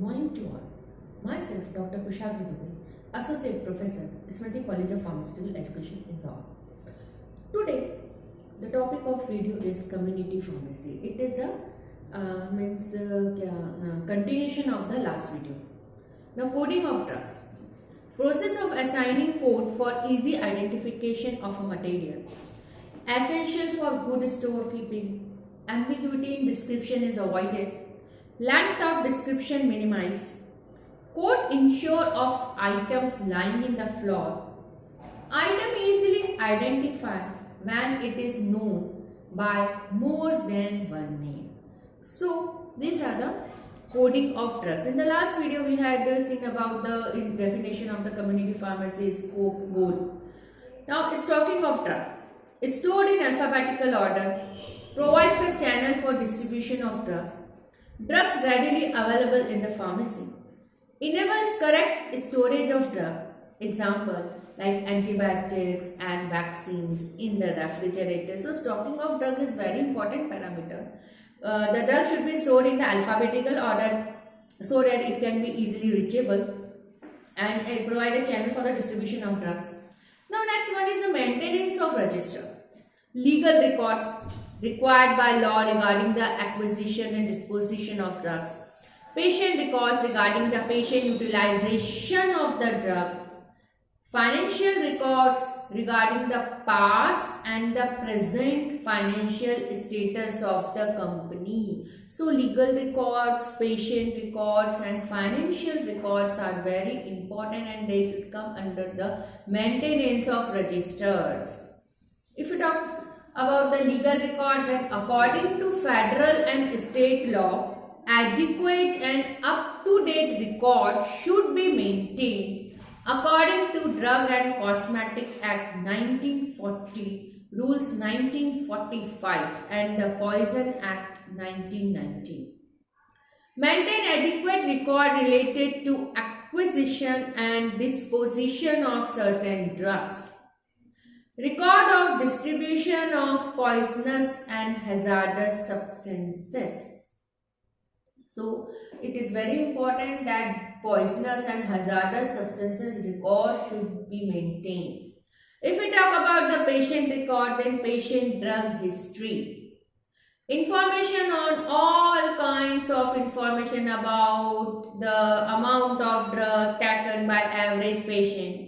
morning to all. Myself, Dr. Kushagra Dubey, Associate Professor, Smriti College of Pharmaceutical Education, Indore. Today, the topic of video is community pharmacy. It is the continuation of the last video. Now, coding of drugs. Process of assigning code for easy identification of a material. Essential for good storekeeping. Ambiguity in description is avoided. Length of description minimized. Code ensure of items lying in the floor. Item easily identified when it is known by more than one name. So these are the coding of drugs. In the last video we had seen about the definition of the community pharmacy, scope, goal. Now it's talking of drug. Stored in alphabetical order, provides a channel for distribution of drugs. Drugs readily available in the pharmacy. Enables correct storage of drug. Example like antibiotics and vaccines in the refrigerator. So stocking of drug is very important parameter. The drug should be stored in the alphabetical order so that it can be easily reachable, and it provide a channel for the distribution of drugs. Now next one is the maintenance of register. Legal records required by law regarding the acquisition and disposition of drugs. Patient records regarding the patient utilization of the drug. Financial records regarding the past and the present financial status of the company. So legal records, patient records and financial records are very important, and they should come under the maintenance of registers. If we talk about the legal record, then according to federal and state law, adequate and up-to-date record should be maintained according to Drug and Cosmetic Act 1940, Rules 1945 and the Poison Act 1990. Maintain adequate record related to acquisition and disposition of certain drugs. Record of distribution of poisonous and hazardous substances. So it is very important that poisonous and hazardous substances record should be maintained. If we talk about the patient record, then patient drug history. Information on all kinds of information about the amount of drug taken by average patient.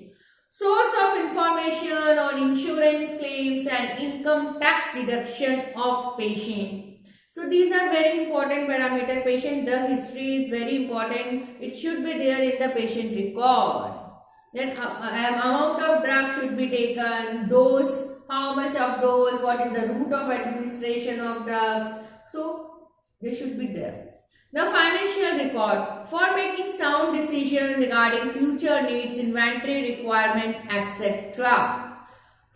Source of information on insurance claims and income tax deduction of patient. So these are very important parameters. Patient drug history is very important. It should be there in the patient record. Then amount of drug should be taken, dose, how much of dose, what is the route of administration of drugs. So they should be there. Now financial record for making sound decision regarding future needs, inventory requirement, etc.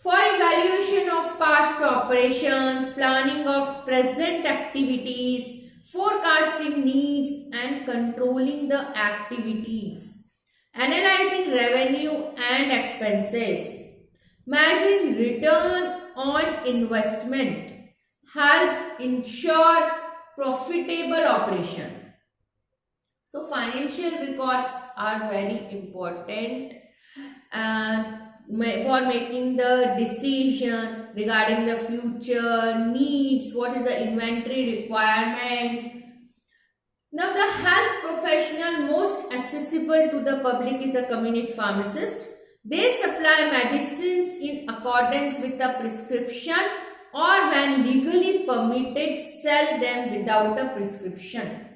For evaluation of past operations, planning of present activities, forecasting needs and controlling the activities. Analyzing revenue and expenses. Measuring return on investment. Help ensure profitable operation. So financial records are very important for making the decision regarding the future needs, what is the inventory requirement. Now the health professional most accessible to the public is a community pharmacist. They supply medicines in accordance with the prescription, or when legally permitted, sell them without a prescription.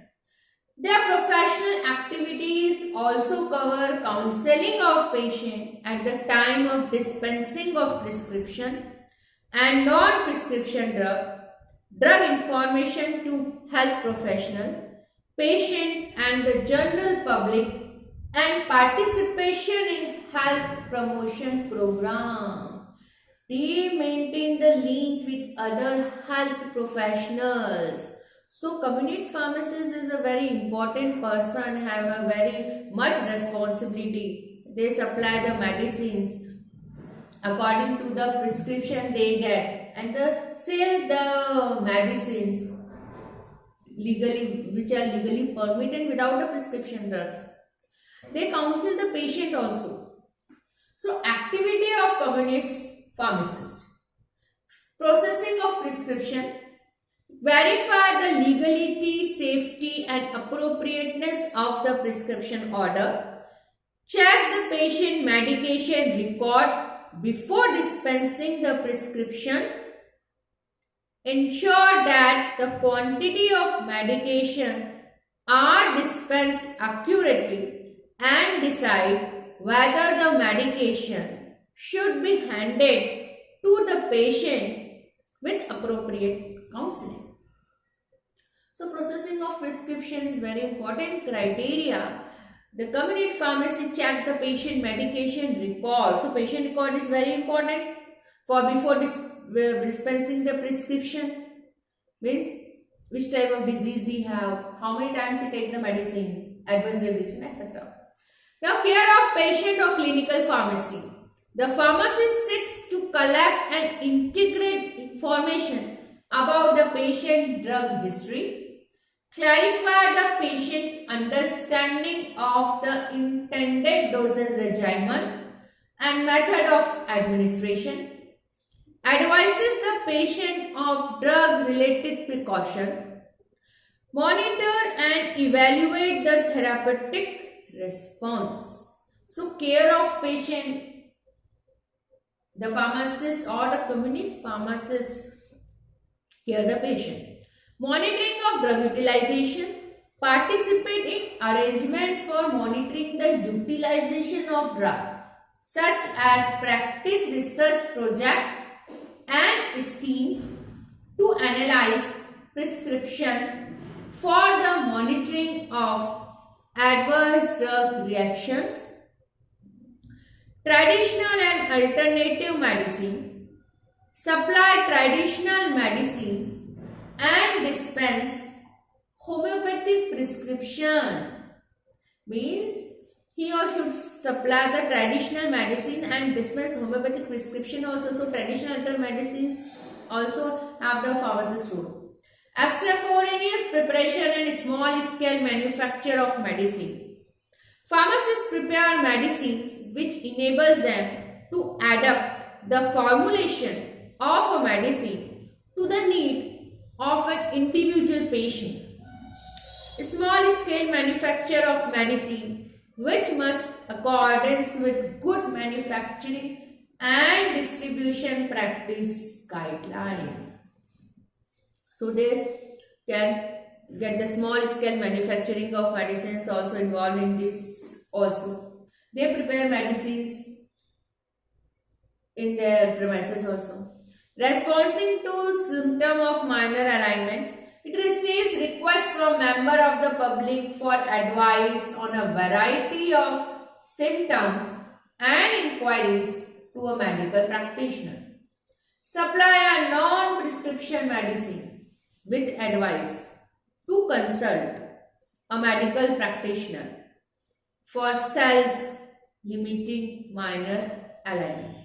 Their professional activities also cover counseling of patient at the time of dispensing of prescription and non-prescription drug information to health professional, patient and the general public, and participation in health promotion program. They maintain the link with other health professionals. So community pharmacist is a very important person, have a very much responsibility. They supply the medicines according to the prescription they get and sell the medicines which are legally permitted without the prescription drugs. They counsel the patient also. So activity of communist pharmacist. Processing of prescription. Verify the legality, safety and appropriateness of the prescription order. Check the patient medication record before dispensing the prescription. Ensure that the quantity of medication are dispensed accurately and decide whether the medication should be handed to the patient with appropriate counseling. So processing of prescription is very important criteria. The community pharmacy check the patient medication record. So patient record is very important for before dispensing the prescription. Means which type of disease he have, how many times he take the medicine, adverse reaction, etc. Now care of patient or clinical pharmacy. The pharmacist seeks to collect and integrate information about the patient drug history, clarify the patient's understanding of the intended dosage regimen and method of administration, advises the patient of drug related precaution, monitor and evaluate the therapeutic response. So care of patient, the pharmacist or the community pharmacist care the patient. Monitoring of drug utilization. Participate in arrangements for monitoring the utilization of drug, such as practice research project and schemes to analyze prescription for the monitoring of adverse drug reactions. Traditional and alternative medicine. Supply traditional medicines and dispense homeopathic prescription. Means he or should supply the traditional medicine and dispense homeopathic prescription also. So traditional alternative medicines also have the pharmacist role. Extemporaneous preparation and small scale manufacture of medicine. Pharmacists prepare medicines which enables them to adapt the formulation of a medicine to the need of an individual patient. Small scale manufacture of medicine which must accordance with good manufacturing and distribution practice guidelines. So they can get the small scale manufacturing of medicines also involved in this also. They prepare medicines in their premises also. Responding to symptom of minor alignments, it receives requests from member of the public for advice on a variety of symptoms and inquiries to a medical practitioner. Supply a non-prescription medicine with advice to consult a medical practitioner for self-limiting minor alignments.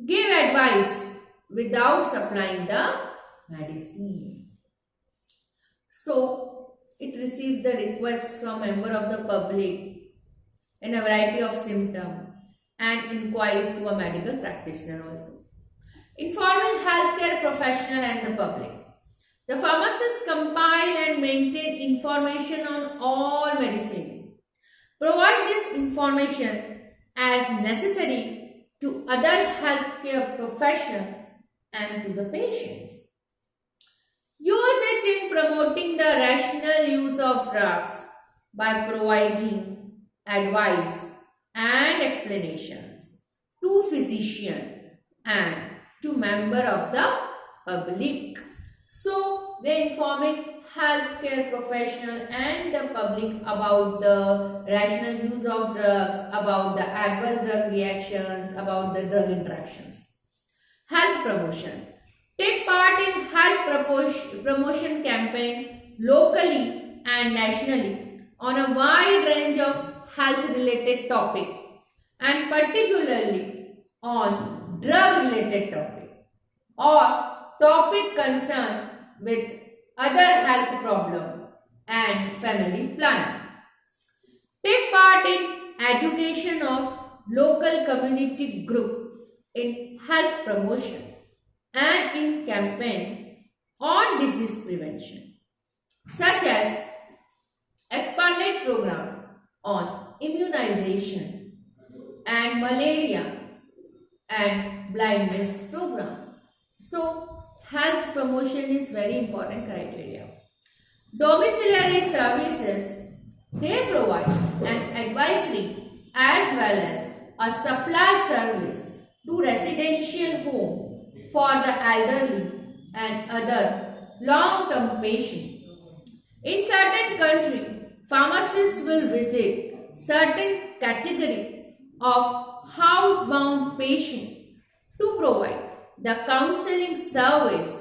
Give advice without supplying the medicine. So, it receives the request from member of the public in a variety of symptoms and inquiries to a medical practitioner also. Informing healthcare professional and the public. The pharmacists compile and maintain information on all medicine. Provide this information as necessary to other healthcare professionals and to the patients. Use it in promoting the rational use of drugs by providing advice and explanations to physician and to member of the public. So, they informing healthcare professional and the public about the rational use of drugs, about the adverse drug reactions, about the drug interactions. Health promotion. Take part in health promotion campaign locally and nationally on a wide range of health related topic and particularly on drug related topic or topic concerned with other health problem and family planning. Take part in education of local community group in health promotion and in campaign on disease prevention, such as expanded program on immunization and malaria and blindness program. So, health promotion is very important criteria. Domiciliary services, they provide an advisory as well as a supply service to residential home for the elderly and other long-term patients. In certain countries, pharmacists will visit certain category of housebound patients to provide the counseling service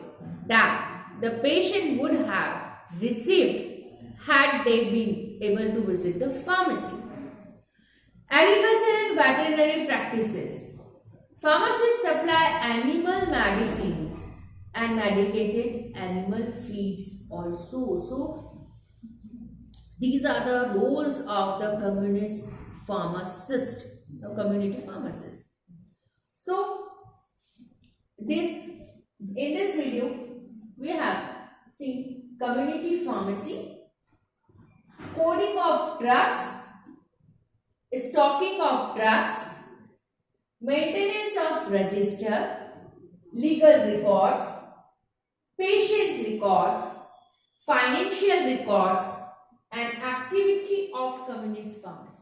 that the patient would have received had they been able to visit the pharmacy. Agriculture and veterinary practices. Pharmacists supply animal medicines and medicated animal feeds also. So, these are the roles of the community pharmacist. So, in this video, we have seen community pharmacy, coding of drugs, stocking of drugs, maintenance of register, legal records, patient records, financial records, and activity of community pharmacy.